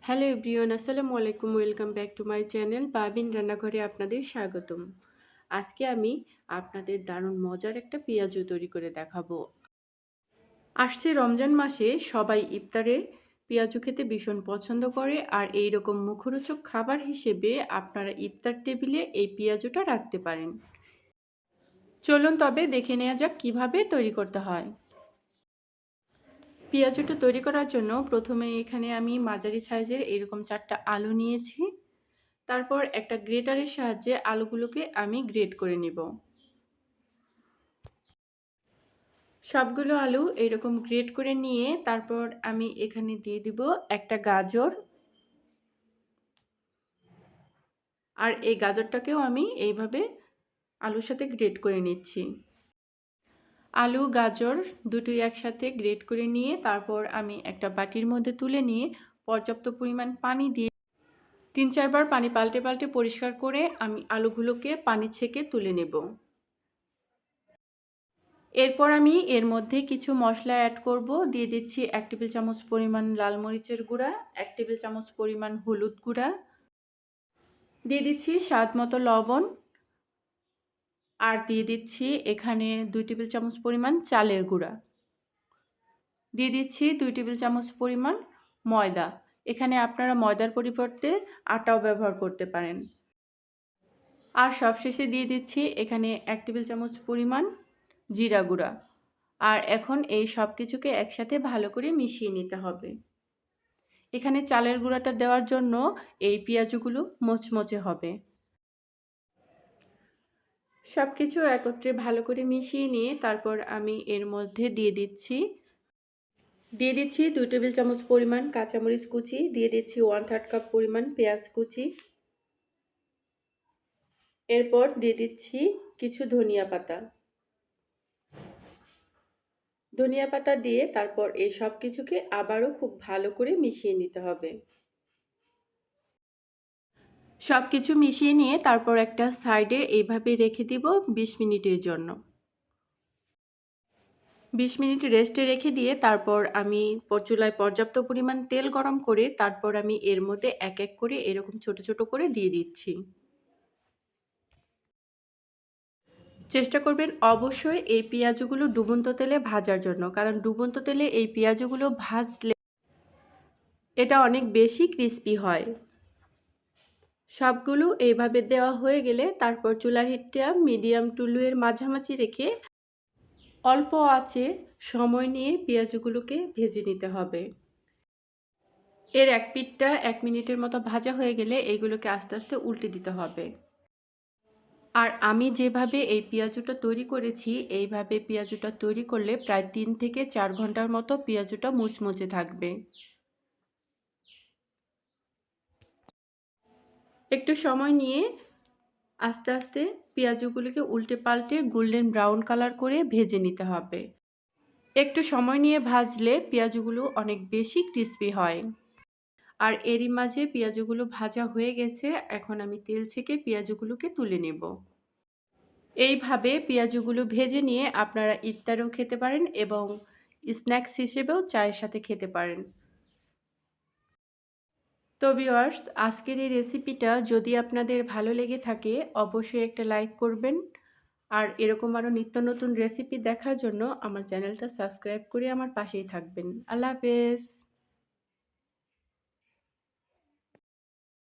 Hello everyone, আসসালামু আলাইকুম। Welcome back to my channel Babin রান্নাঘরে আপনাদের স্বাগতম। আজকে আমি আপনাদের দারুণ মজার একটা পেঁয়াজু তৈরি করে দেখাবো। আসছে রমজান মাসে সবাই ইফতারে পেঁয়াজু খেতে ভীষণ পছন্দ করে, আর এই রকম মুখরোচক খাবার হিসেবে আপনারা ইফতার টেবিলে এই পেঁয়াজুটা রাখতে পারেন। চলুন তবে দেখে নেওয়া যাক কিভাবে তৈরি করতে হয়। পেঁয়াজুটা তৈরি করার জন্য প্রথমে এখানে আমি মাঝারি সাইজের এরকম 4টা আলু নিয়েছি। তারপর একটা গ্রেটারের সাহায্যে আলুগুলোকে আমি গ্রেট করে নিব। সবগুলো আলু এরকম গ্রেট করে নিয়ে তারপর আমি এখানে দিয়ে দিব একটা গাজর, আর এই গাজরটাকেও আমি এইভাবে আলুর সাথে গ্রেট করে নিচ্ছি। আলু গাজর দুটোই একসাথে গ্রেট করে নিয়ে তারপর আমি একটা বাটির মধ্যে তুলে নিয়ে পর্যাপ্ত পরিমাণ পানি দিয়ে 3-4 বার পানি পাল্টে পাল্টে পরিষ্কার করে আমি আলুগুলোকে পানি ছেঁকে তুলে নেব। এরপর আমি এর মধ্যে কিছু মশলা অ্যাড করব। দিয়ে দিচ্ছি 1 টেবিল চামচ পরিমাণ লাল মরিচের গুঁড়া, 1 টেবিল চামচ পরিমাণ হলুদ গুঁড়া, দিয়ে দিচ্ছি স্বাদ মতো লবণ, আর দিয়ে দিচ্ছি এখানে 2 টেবিল চামচ পরিমাণ চালের গুঁড়া, দিয়ে দিচ্ছি 2 টেবিল চামচ পরিমাণ ময়দা। এখানে আপনারা ময়দার পরিবর্তে আটাও ব্যবহার করতে পারেন। আর সবশেষে দিয়ে দিচ্ছি এখানে 1 টেবিল চামচ পরিমাণ জিরা গুঁড়া। আর এখন এই সব কিছুকে একসাথে ভালো করে মিশিয়ে নিতে হবে। এখানে চালের গুঁড়াটা দেওয়ার জন্য এই পেঁয়াজগুলো মচমচে হবে। সব কিছু একত্রে ভালো করে মিশিয়ে নিয়ে তারপর আমি এর মধ্যে দিয়ে দিচ্ছি 2 টেবিল চামচ পরিমাণ কাঁচামরিচ কুচি, দিয়ে দিচ্ছি 1/3 কাপ পরিমাণ পেঁয়াজ কুচি, এরপর দিয়ে দিচ্ছি কিছু ধনিয়া পাতা। ধনিয়া পাতা দিয়ে তারপর এই সব কিছুকে আবারও খুব ভালো করে মিশিয়ে নিতে হবে। সব কিছু মিশিয়ে নিয়ে তারপর একটা সাইডে এইভাবে রেখে দিব 20 মিনিটের জন্য। 20 মিনিট রেস্টে রেখে দিয়ে তারপর আমি চুলায় পর্যাপ্ত পরিমাণ তেল গরম করে তারপর আমি এর মধ্যে এক এক করে এরকম ছোট ছোট করে দিয়ে দিচ্ছি। চেষ্টা করবেন অবশ্যই এই পেঁয়াজগুলো ডুবন্ত তেলে ভাজার জন্য, কারণ ডুবন্ত তেলে এই পেঁয়াজগুলো ভাজলে এটা অনেক বেশি ক্রিস্পি হয়। সবগুলো এইভাবে দেওয়া হয়ে গেলে তারপর চুলার হিটটা মিডিয়াম টু লোয়ের মাঝামাঝি রেখে অল্প আঁচে সময় নিয়ে পেঁয়াজগুলোকে ভেজে নিতে হবে। এর এক পিঠটা 1 মিনিটের মতো ভাজা হয়ে গেলে এইগুলোকে আস্তে আস্তে উল্টে দিতে হবে। আর আমি যেভাবে এই পেঁয়াজুটা তৈরি করেছি এইভাবে পেঁয়াজুটা তৈরি করলে প্রায় 3 থেকে 4 ঘন্টার মতো পেঁয়াজুটা মুচমুচে থাকবে। একটু সময় নিয়ে আস্তে আস্তে পেঁয়াজগুলোকে উল্টে পাল্টে গোল্ডেন ব্রাউন কালার করে ভেজে নিতে হবে। একটু সময় নিয়ে ভাজলে পেঁয়াজগুলো অনেক বেশি ক্রিস্পি হয়। আর এরই মাঝে পেঁয়াজগুলো ভাজা হয়ে গেছে, এখন আমি তেল ছেঁকে পেঁয়াজগুলোকে তুলে নেব। এইভাবে পেঁয়াজগুলো ভেজে নিয়ে আপনারা ইফতারেও খেতে পারেন এবং স্ন্যাক্স হিসেবেও চায়ের সাথে খেতে পারেন। তো ভিউয়ার্স, আজকের এই রেসিপিটা যদি আপনাদের ভালো লেগে থাকে অবশ্যই একটা লাইক করবেন, আর এরকম আরও নিত্য নতুন রেসিপি দেখার জন্য আমার চ্যানেলটা সাবস্ক্রাইব করে আমার পাশেই থাকবেন। আল্লাহ হাফেজ।